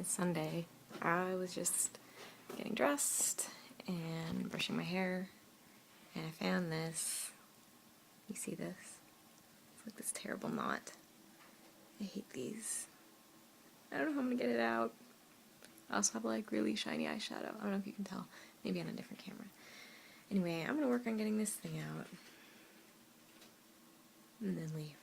It's Sunday. I was just getting dressed and brushing my hair, and I found this. You see this? It's like this terrible knot. I hate these. I don't know how I'm gonna get it out. I also have like really shiny eyeshadow. I don't know if you can tell. Maybe on a different camera. Anyway, I'm gonna work on getting this thing out. And then leave.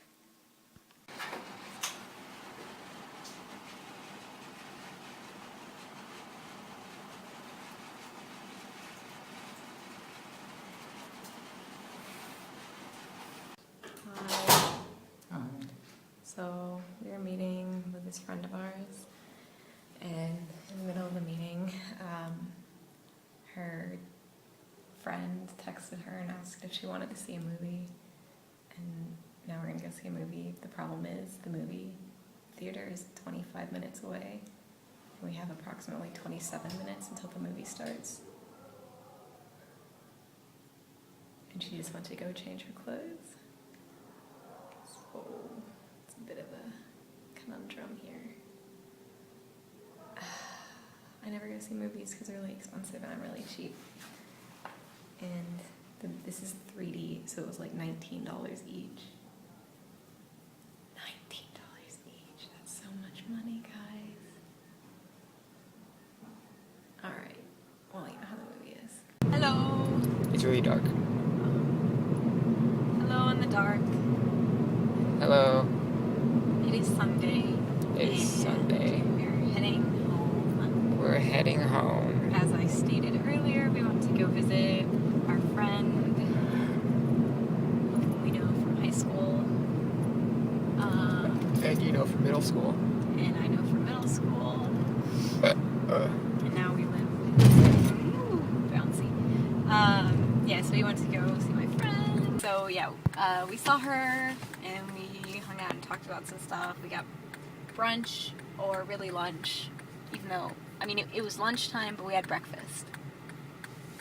So we were meeting with this friend of ours, and in the middle of the meeting, her friend texted her and asked if she wanted to see a movie, and now we're gonna go see a movie. The problem is the movie theater is 25 minutes away, and we have approximately 27 minutes until the movie starts. And she just went to go change her clothes. So it's a bit of a conundrum here. I never go see movies because they're really expensive and I'm really cheap. And this is 3D, so it was like $19 each. $19 each, that's so much money, guys. Alright, well, you know how the movie is. Hello! It's really dark. Hello in the dark. Hello. It is Sunday. It's Sunday. We're heading home. We're heading home. As I stated earlier, we want to go visit our friend whom we know from high school. And you know from middle school. And I know from middle school. And now we live bouncy. Yeah, so we went to go see my friend. So yeah, we saw her and we hung out and talked about some stuff. We got brunch, or really lunch, even though, I mean, it was lunchtime, but we had breakfast.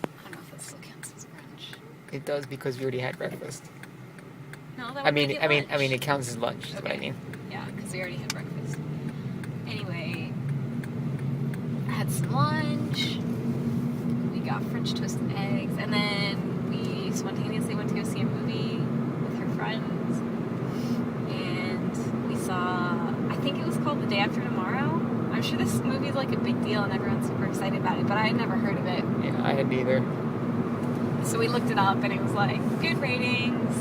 I don't know if that still counts as brunch. It does because we already had breakfast. No, that I would mean, make it I mean, lunch. it counts as lunch. Is what I mean. Yeah, because we already had breakfast. Anyway, I had some lunch. We got French toast and eggs, and then we spontaneously went to go see a movie with her friends. And we saw, I think it was called The Day After Tomorrow. I'm sure this movie is like a big deal and everyone's super excited about it, but I had never heard of it. Yeah, I had neither. So we looked it up and it was like good ratings.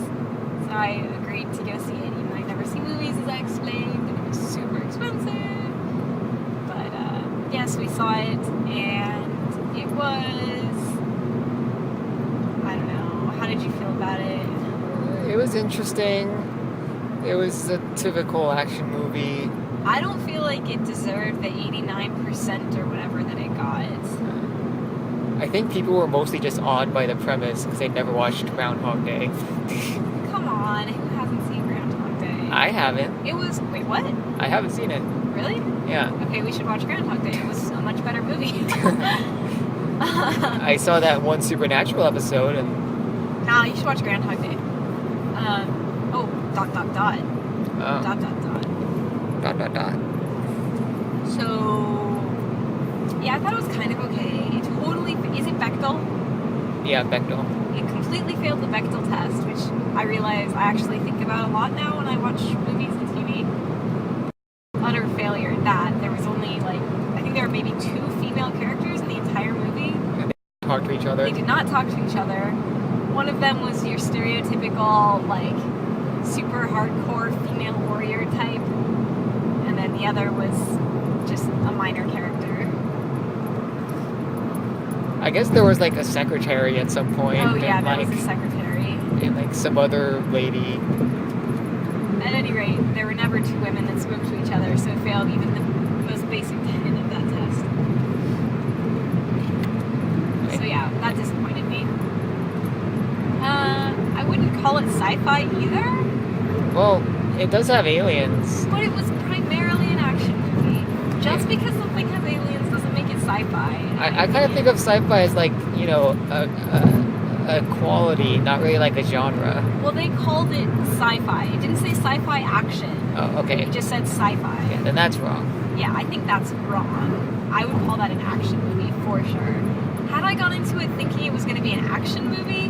So I agreed to go see it, even though I'd never seen movies, as I explained, and it was super expensive. But yes, we saw it, and it was, I don't know, how did you feel about it? It was interesting. It was a typical action movie. I don't feel like it deserved the 89% or whatever that it got. I think people were mostly just awed by the premise because they'd never watched Groundhog Day. Come on, who hasn't seen Groundhog Day? I haven't. It was, wait, what? I haven't seen it. Really? Yeah. Okay, we should watch Groundhog Day. It was a much better movie. I saw that one Supernatural episode and... Nah, you should watch Groundhog Day. Oh, ... ... So, yeah, I thought it was kind of okay. It totally, is it Bechdel? Yeah, Bechdel. It completely failed the Bechdel test, which I realize I actually think about a lot now when I watch movies and TV. Utter failure at that. There was only like, I think there were maybe 2 female characters in the entire movie. And they talk to each other. They did not talk to each other. One of them was your stereotypical, like, super hardcore female warrior type. And then the other was just a minor character. I guess there was like a secretary at some point. Oh yeah, and, there like, was a secretary. And like some other lady. At any rate, there were never 2 women that spoke to each other, so it failed even the most basic tenet of that test. So yeah, that disappointed me. I wouldn't call it sci-fi either. Well, it does have aliens. But it was primarily an action movie. Just because something has aliens doesn't make it sci-fi. I kind of think of sci-fi as like, you know, a quality, not really like a genre. Well, they called it sci-fi. It didn't say sci-fi action. Oh, okay. It just said sci-fi. Yeah, then that's wrong. Yeah, I think that's wrong. I would call that an action movie for sure. Had I gone into it thinking it was going to be an action movie,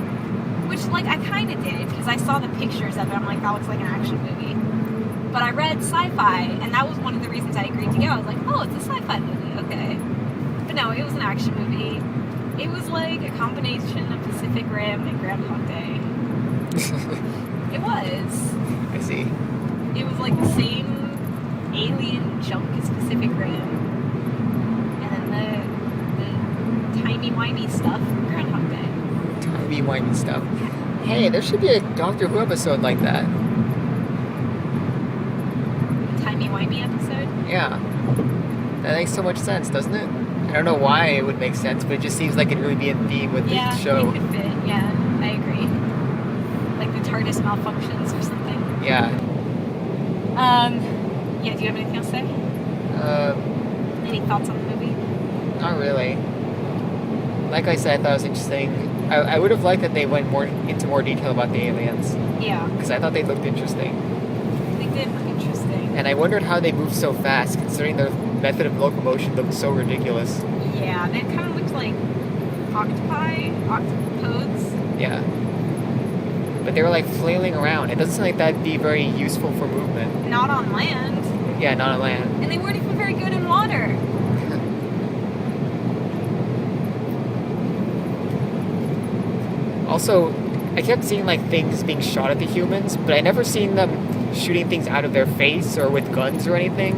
which like I kind of did because I saw the pictures of it, I'm like, that looks like an action movie. But I read sci-fi, and that was one of the reasons I agreed to go. I was like, oh, it's a sci-fi movie, okay. But no, it was an action movie. It was like a combination of Pacific Rim and Groundhog Day. It was. I see. It was like the same alien junk as Pacific Rim. And then the timey-wimey stuff from Groundhog Day. Timey-wimey stuff. Hey, there should be a Doctor Who episode like that. Timey-wimey episode? Yeah. That makes so much sense, doesn't it? I don't know why it would make sense, but it just seems like it would be in theme with the show. It could fit. Yeah, I agree. Like the TARDIS malfunctions or something. Yeah. Yeah, do you have anything else to say? Any thoughts on the movie? Not really. Like I said, I thought it was interesting. I would have liked that they went into more detail about the aliens. Yeah. Because I thought they looked interesting. They did look interesting. And I wondered how they moved so fast, considering their method of locomotion looked so ridiculous. Yeah, they kind of looked like octopodes. Yeah. But they were like flailing around. It doesn't seem like that'd be very useful for movement. Not on land. Yeah, not on land. And they weren't even very good in water. Also, I kept seeing like things being shot at the humans, but I never seen them shooting things out of their face or with guns or anything.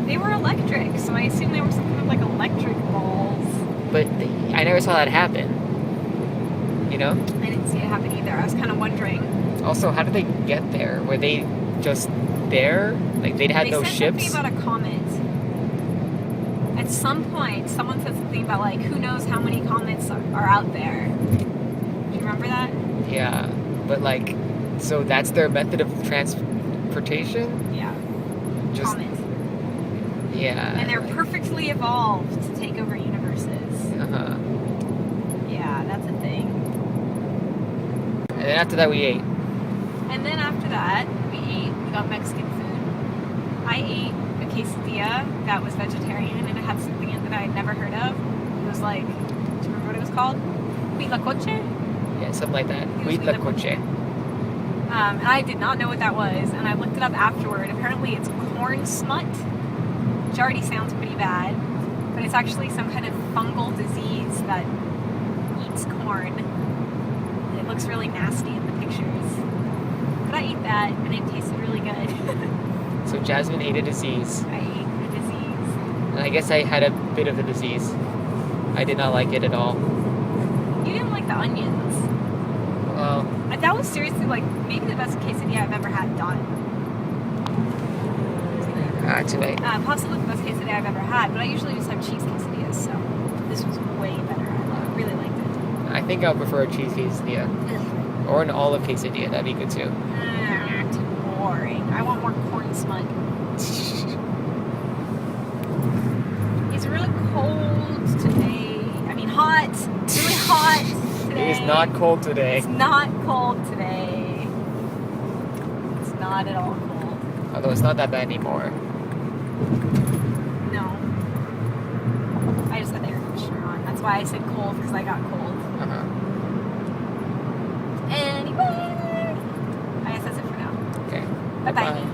They were electric, so I assume they were some kind of like electric balls. But I never saw that happen. You know? I didn't see it happen either. I was kind of wondering. Also, how did they get there? Were they just there? Like they had no ships? They said something about a comet. At some point, someone said something about like, who knows how many comets are out there. Do you remember that? Yeah, but like, so that's their method of transportation? Yeah. Just, comets. Yeah. And they're perfectly evolved to take over universes. Uh-huh. Yeah, that's a thing. And then after that we ate. And then after that, we got Mexican food. I ate a quesadilla that was vegetarian and it had something in it that I had never heard of. It was like, do you remember what it was called? Huitlacoche? Yeah, something like that. It was Huitlacoche. And I did not know what that was, and I looked it up afterward. Apparently it's corn smut, which already sounds pretty bad, but it's actually some kind of fungal disease that eats corn. And it looks really nasty in the pictures. But I ate that, and it tasted really good. So Jasmine ate a disease. I ate a disease. And I guess I had a bit of the disease. I did not like it at all. You didn't like the onions. Well, That was seriously like maybe the best quesadilla I've ever had done. actually. Possibly the best quesadilla I've ever had, but I usually just have cheese quesadillas, so this was way better. I really liked it. I think I would prefer a cheese quesadilla. Ugh. Or an olive quesadilla. That'd be good too. Too boring. I want more corn smut. It's really cold today. I mean hot. It's really hot today. It is not cold today. It's not cold today. It's not at all cold. Although it's not that bad anymore. No. I just had the air conditioner on. That's why I said cold, because I got cold. Uh-huh. Anyway, I guess that's it for now. Okay. Bye-bye.